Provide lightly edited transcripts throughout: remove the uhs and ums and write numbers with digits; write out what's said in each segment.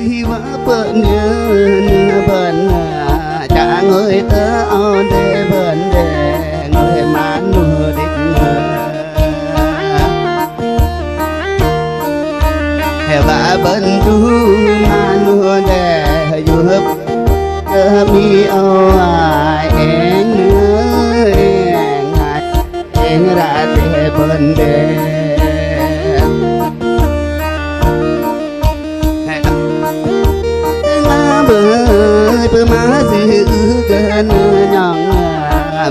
đi vã bận nhớ bận cha người tớ ao để bận để người mãn mùa đích hè vã bận tu mãn mùa để dù hấp mi ao ai em nữa em ra để bận để bơ má giữ gần nhong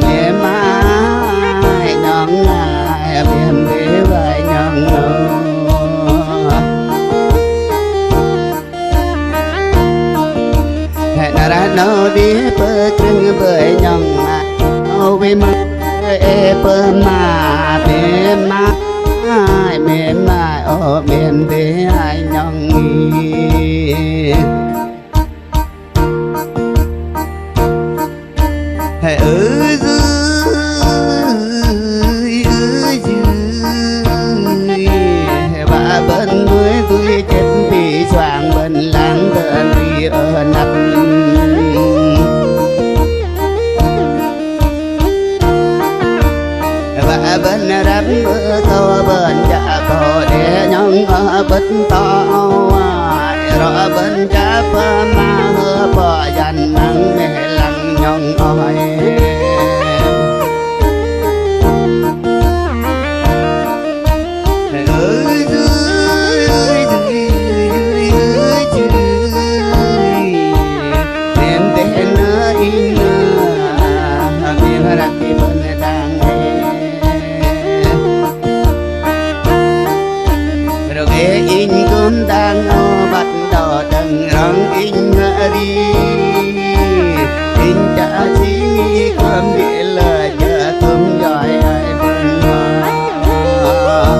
mẹ mai nhong mềm để vai nhong hẹn ra nó đi bơ trưng bơi nhong ô về mà bơ mà mềm mai ô mềm để ai nhong ơi bà bên núi tôi chết vì choàng bên làng bên vì ở nắp bà bên đắp bữa to bên chả có để nhong ở bên to rồi bên chả phơ mà hơ bỏ dành nắng mẹ lặng nhong oi in cơm đang bắt đầu đằng răng in đi in trả chi nghi cơm địa lời chờ cơm giỏi ai bên hoa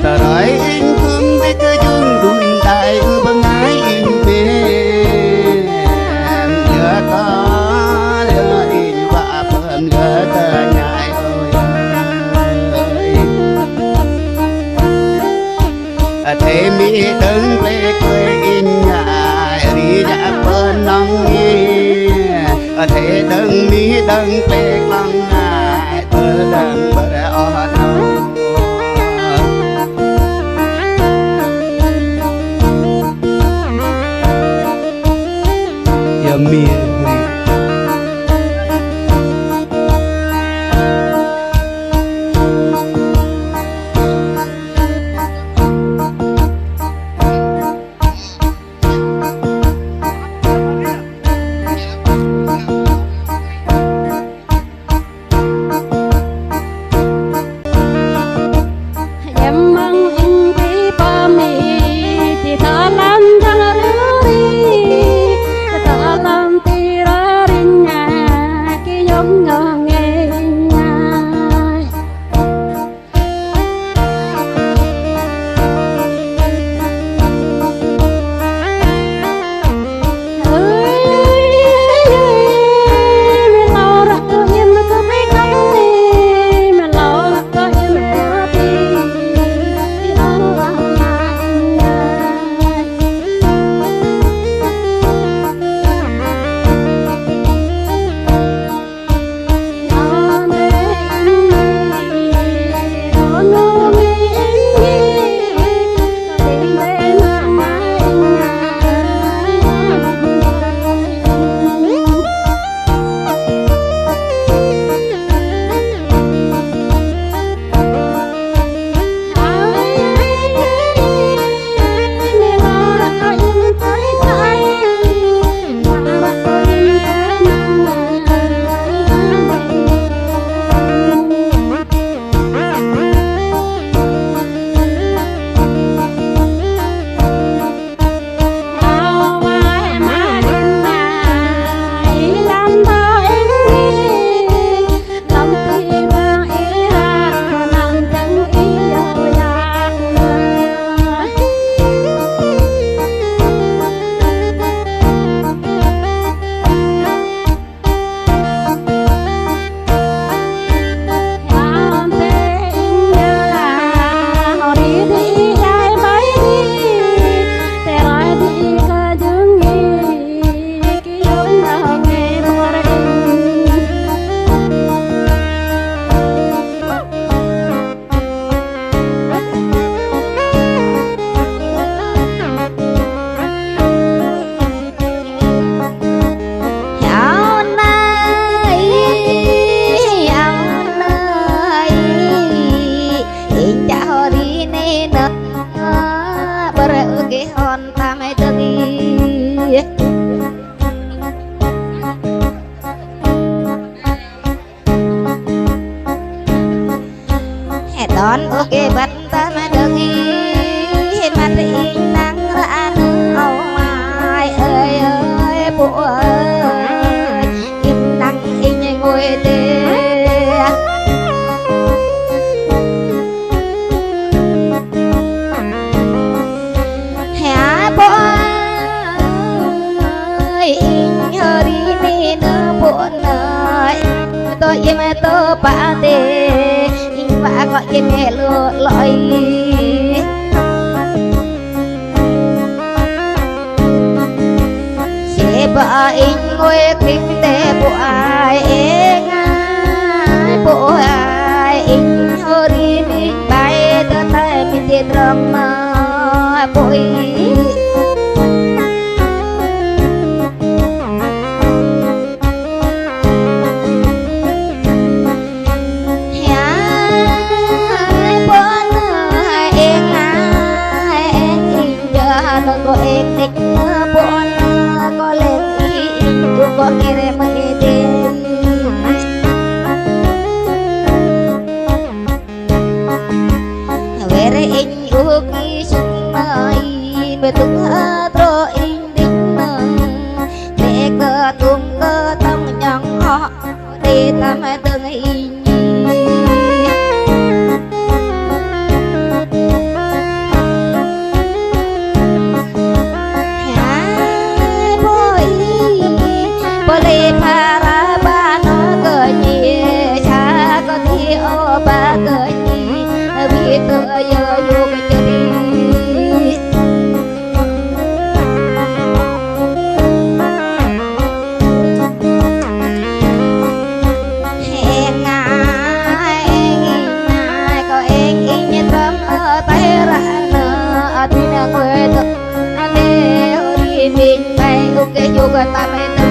ta nói in cơm với cơ dung đùn đại bằng ái in bên nhớ có nhớ in và phần nhớ ta thế mi đứng về quê in nhà đi đã bên nông nghe thế đứng mi đứng về lăng ngài tơ đứng bờ o nông yum mi đón ok bắt ta mà được hiền mặt đi nắng ra nâu ai ơi ơi bộ ơi im nắng in ngồi tê hả bộ ơi in hơi đi đi nữa bộ ơi tôi im tôi ba tê và gọi em mẹ lừa lội sẽ vợ in ngồi kinh tế bộ ai bộ ai in hơi đi mình bay tới tay mình đi trầm bội có em thích buồn có lên cũng có nghe mấy đêm về đây anh ước chung mai về tung tro in đinh để cơ tung cơ tâm nhang họ để tâm từng in boleh para bano kenyi cha koti oba kenyi bitu yo yo kejadi hengai ko engin tram tai rana atina koe to ane ori bin bai uke juga tamai